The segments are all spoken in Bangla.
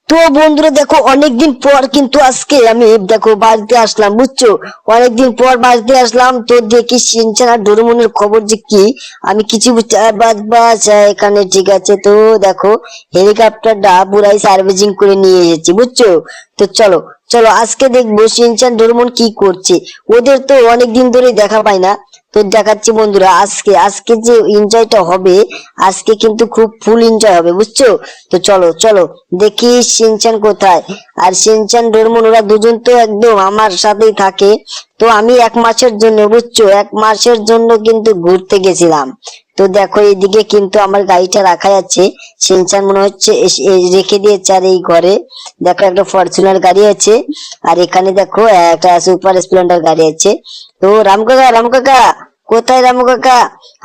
তো বন্ধুরা দেখো, অনেকদিন পর কিন্তু আজকে আমি দেখো বাড়িতে আসলাম, বুঝছো? অনেকদিন পর বাড়িতে আসলাম, তো দেখি সিনচান আর ডোরেমনের খবর যে কি আমি কিছু বুঝতে বাদ বাস এখানে ঠিক আছে। তো দেখো, হেলিকপ্টারটা পুরাই সার্ভিসিং করে নিয়ে এসেছি, বুঝছো? তো চলো চলো আজকে দেখবো সিনচান ডোরেমন কি করছে। ওদের তো অনেকদিন ধরে দেখা পাই না। তো দেখাচ্ছি বন্ধুরা, আজকে আজকে যে এনজয়টা হবে, আজকে কিন্তু খুব ফুল এনজয় হবে, বুঝছো? তো চলো চলো দেখি সিনচান কোথায়। আর সিনচান ডোরেমন ওরা দুজন তো একদম আমার সাথেই থাকে। তো আমি 1 মাসের জন্য, বুঝছো, 1 মাসের জন্য কিন্তু ঘুরতে গেছিলাম। তো দেখো এইদিকে কিন্তু আমার গাড়িটা রাখা আছে। সিনচান মনে হচ্ছে রেখে দিয়েছে। আর এই ঘরে দেখো একটা ফরচুনার গাড়ি আছে। আর এখানে দেখো একটা সুপার স্প্লেন্ডার গাড়ি আছে। তো রামু কাকা, রামু কাকা কোথায়? রামু কাকা,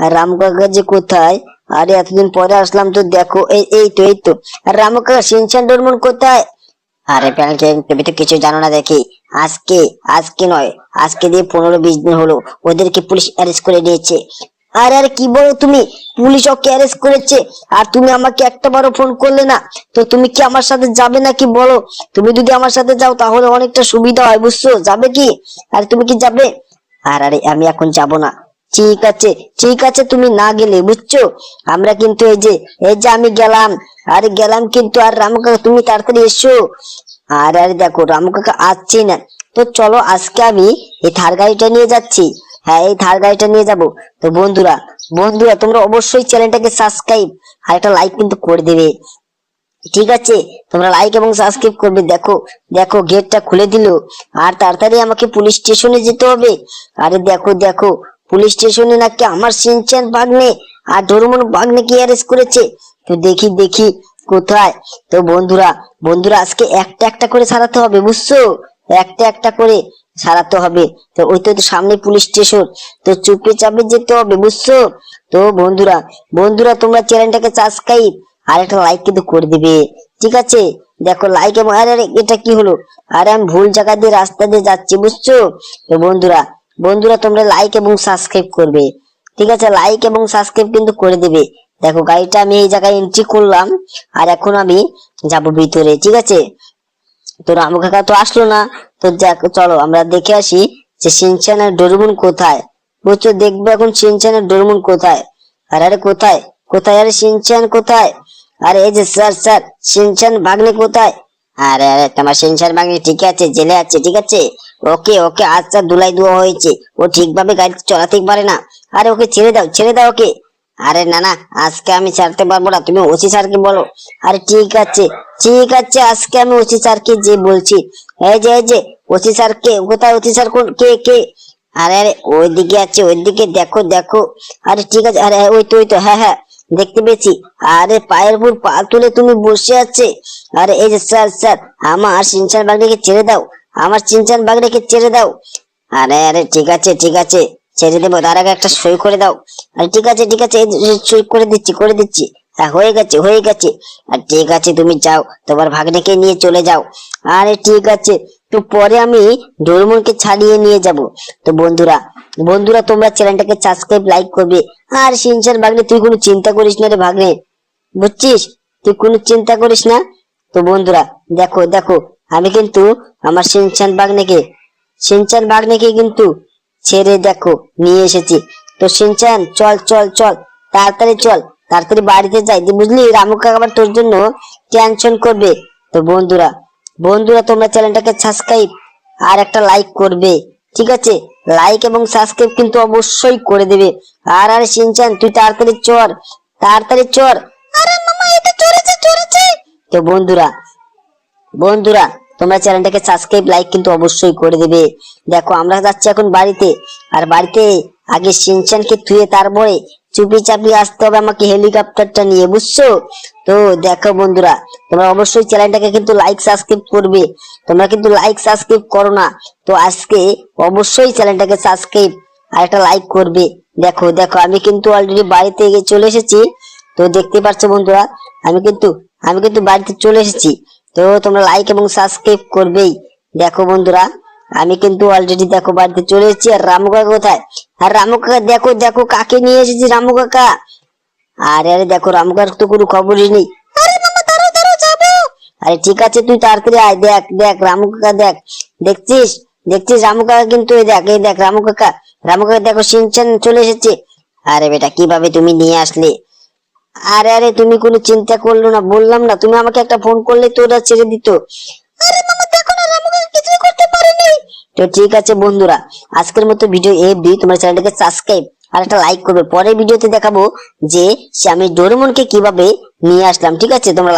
আর রামু কাকা যে কোথায়? আরে এতদিন পরে আসলাম, তো দেখো এই তো। আর রামু কাকা, সিনচান ডোরেমন কোথায়? আরে প্যানকেক, তুমি তো কিছু জানো না দেখি। আজকে আজকে নয়, আজকে দিয়ে 15-20 দিন হলো ওদেরকে পুলিশ অ্যারেস্ট করে নিয়েছে। আরে আরে কি বলো তুমি? পুলিশ ওকে অ্যারেস্ট করেছে? আর তুমি আমাকে একটা বারও ফোন করলে না। তো তুমি কি আমার সাথে যাবে নাকি বলো? তুমি যদি আমার সাথে যাও তাহলে অনেকটা সুবিধা হয়, বুঝছো? যাবে কি? আর তুমি কি যাবে? আর আরে আমি এখন যাব না। ঠিক আছে, ঠিক আছে, তুমি না গেলে, বুঝছো, আমরা কিন্তু এই যে আমি গেলাম। আরে গেলাম কিন্তু। আর রামু কাকা তুমি তাড়াতাড়ি এসো। আর আরে দেখো রামু কাকা আসছে না। তো চলো আজকে আমি এই থার গাড়িটা নিয়ে যাচ্ছি। হ্যাঁ, এই থার গাড়িটা নিয়ে যাব। তো বন্ধুরা, বন্ধুরা তোমরা অবশ্যই চ্যানেলটাকে সাবস্ক্রাইব আর একটা লাইক কিন্তু করে দেবে। ঠিক আছে, তোমরা লাইক এবং সাবস্ক্রাইব করবে। দেখো দেখো গেটটা খুলে দিল। আর তাড়াতাড়ি আমাকে পুলিশ স্টেশনে যেতে হবে। আরে দেখো দেখো, পুলিশ স্টেশনে নাকি আমার সিনচ্যান ভাগ্নে আর ডোরেমন ভাগ্নেকে অ্যারেস্ট করেছে। তো দেখি দেখি কোথায়। তো বন্ধুরা, বন্ধুরা আজকে একটা একটা করে সারাতে হবে, বুঝছো? একটা একটা করে সারাতে হবে। তো ওই তো সামনে পুলিশ স্টেশন। তো চুপে চাপে যেতে হবে, বুঝছো? তো বন্ধুরা, বন্ধুরা তোমরা চ্যানেলটাকে সাবস্ক্রাইব আর একটা লাইক কিন্তু করে দিবে। ঠিক আছে, দেখো লাইক এবং আরে আরে এটা কি হলো? আরে আমি ভুল জায়গা দিয়ে রাস্তা দিয়ে যাচ্ছি, বুঝছো? তো বন্ধুরা, বন্ধুরা তোমরা লাইক এবং সাবস্ক্রাইব করবে। ঠিক আছে, লাইক এবং সাবস্ক্রাইব কিন্তু করে দিবে। দেখো গাড়িটা আমি এই জায়গায় এন্ট্রি করলাম। আর এখন আমি যাব ভিতরে, ঠিক আছে? তো রামু কাকা তো আসলো না। তো চলো আমরা দেখে আসি যে সিনচান আর ডোরেমন কোথায়। বুঝছো, দেখবো এখন সিনচান আর ডোরেমন কোথায়। আরে আরে কোথায়, কোথায়? আরে সিনচান কোথায়? আরে এই যে স্যার, স্যার সিনচান ভাগ্নে কোথায়? আরে আরে তোমার সিনচান ভাগ্নে ঠিক আছে, জেলে আছে, ঠিক আছে। ওকে ওকে আচ্ছা, ধুলাই ধোয়া হয়েছে। ও ঠিকভাবে গাড়ি চালাতেই পারে না। আরে ওকে ছেড়ে দাও, ছেড়ে দাও ওকে। আরে না না, আজকে আমি ছাড়তে পারবো না, তুমি ওসি স্যারকে বলো। আরে ঠিক আছে, ঠিক আছে, আজকে আমি ওসি স্যারকে যে বলছি। এই যে ওসি স্যার কে? কোথায় ওসি স্যার? কোন কে কে? আরে আরে ওইদিকে আছে, ওইদিকে দেখো দেখো। আরে ঠিক আছে, আরে ওই তো হ্যাঁ হ্যাঁ, দেখতে পেয়েছি। আরে পায়ের উপর পা তুলে তুমি বসে আছে। আরে এই যে স্যার, স্যার আমার সিনচান বাগড়িকে ছেড়ে দাও, আমার সিনচান বাগড়িকে ছেড়ে দাও। আরে আরে ঠিক আছে, ঠিক আছে, ছেড়ে দেবো, তার আগে একটা সই করে দাও। আরে ঠিক আছে, ঠিক আছে, এই সই করে দিচ্ছি, করে দিচ্ছি। হ্যাঁ হয়ে গেছে, হয়ে গেছে। আর ঠিক আছে, তুমি যাও, তোমার ভাগ্নেকে নিয়ে চলে যাও। আরে ঠিক আছে, তো পরে আমি ডোরেমনকে ছাড়িয়ে নিয়ে যাব। তো বন্ধুরা, বন্ধুরা তোমরা চ্যানেলটাকে সাবস্ক্রাইব লাইক করবে। আর সিনচান ভাগ্নে তুই কোনো চিন্তা করিস না রে ভাগ্নে, বুঝছিস? তুই কোনো চিন্তা করিস না। তো বন্ধুরা দেখো দেখো, আমি কিন্তু আমার সিনচান ভাগ্নেকে কিন্তু ছেড়ে দেখো নিয়ে এসেছি। তো সিনচান চল চল চল, তাড়াতাড়ি চল, তাড়াতাড়ি বাড়িতে যাই, বুঝলি? রামু কাকা আবার তোর জন্য টেনশন করবে। তো বন্ধুরা, বন্ধুরা তোমরা চ্যানেলটাকে সাবস্ক্রাইব আর একটা লাইক করবে। ঠিক আছে, লাইক এবং সাবস্ক্রাইব কিন্তু অবশ্যই করে দেবে। আর আর সিনচান তুই তাড়াতাড়ি চল, তাড়াতাড়ি চল। আরে মামা এটা চড়েছে, চড়েছে। তো বন্ধুরা, বন্ধুরা তোমরা চ্যানেলটাকে সাবস্ক্রাইব লাইক কিন্তু অবশ্যই করে দেবে। দেখো আমরা যাচ্ছি এখন বাড়িতে। আর বাড়িতে আগে সিনচানকে থুয়ে তারপরে চুপি চাপি আসতে হবে আমাকে হেলিকপ্টারটা নিয়ে, বুঝছো? তো দেখো বন্ধুরা, তোমরা অবশ্যই চ্যানেলটাকে কিন্তু লাইক সাবস্ক্রাইব করবে। তোমরা কিন্তু লাইক সাবস্ক্রাইব করো না। তো আজকে অবশ্যই চ্যানেলটাকে সাবস্ক্রাইব আর একটা লাইক করবে। দেখো দেখো আমি কিন্তু অলরেডি বাড়িতে চলে এসেছি। তো দেখতে পাচ্ছ বন্ধুরা, আমি কিন্তু বাড়িতে চলে এসেছি। তো তোমরা লাইক এবং সাবস্ক্রাইব করবেই। দেখো বন্ধুরা, আমি কিন্তু অলরেডি দেখো বাড়িতে চলে এসেছি। আর রামু কাকা কোথায়? আর রামু কাকা দেখো দেখো কাকে নিয়ে এসেছি, রামু কাকা। আরে আরে দেখো রামু কাকার তো কোনো খবরই নেই। আরে মামা দাঁড়াও দাঁড়াও, যাবো। আরে ঠিক আছে, তুই তাড়াতাড়ি আয়। দেখ দেখ রামু কাকা, দেখ, দেখছিস দেখছিস রামু কাকা কিন্তু, এই দেখ রামু কাকা, রামু কাকা দেখো সিনচান চলে এসেছে। আরে বেটা, কিভাবে তুমি নিয়ে আসলে? আরে আরে, তুমি কোনো চিন্তা করলো না, বললাম না, তুমি আমাকে একটা ফোন করলে তো ওরা ছেড়ে দিত। আরে মামা দেখো না, রামু কাকা কিছুই করতে পারেনি। তো ঠিক আছে বন্ধুরা, আজকের মতো ভিডিও এফবি, তোমার চ্যানেলটাকে সাবস্ক্রাইব আর একটা লাইক করবে। পরের ভিডিওতে দেখাবো যে আমি ডোরেমনকে কিভাবে নিয়ে আসলাম। ঠিক আছে, তোমরা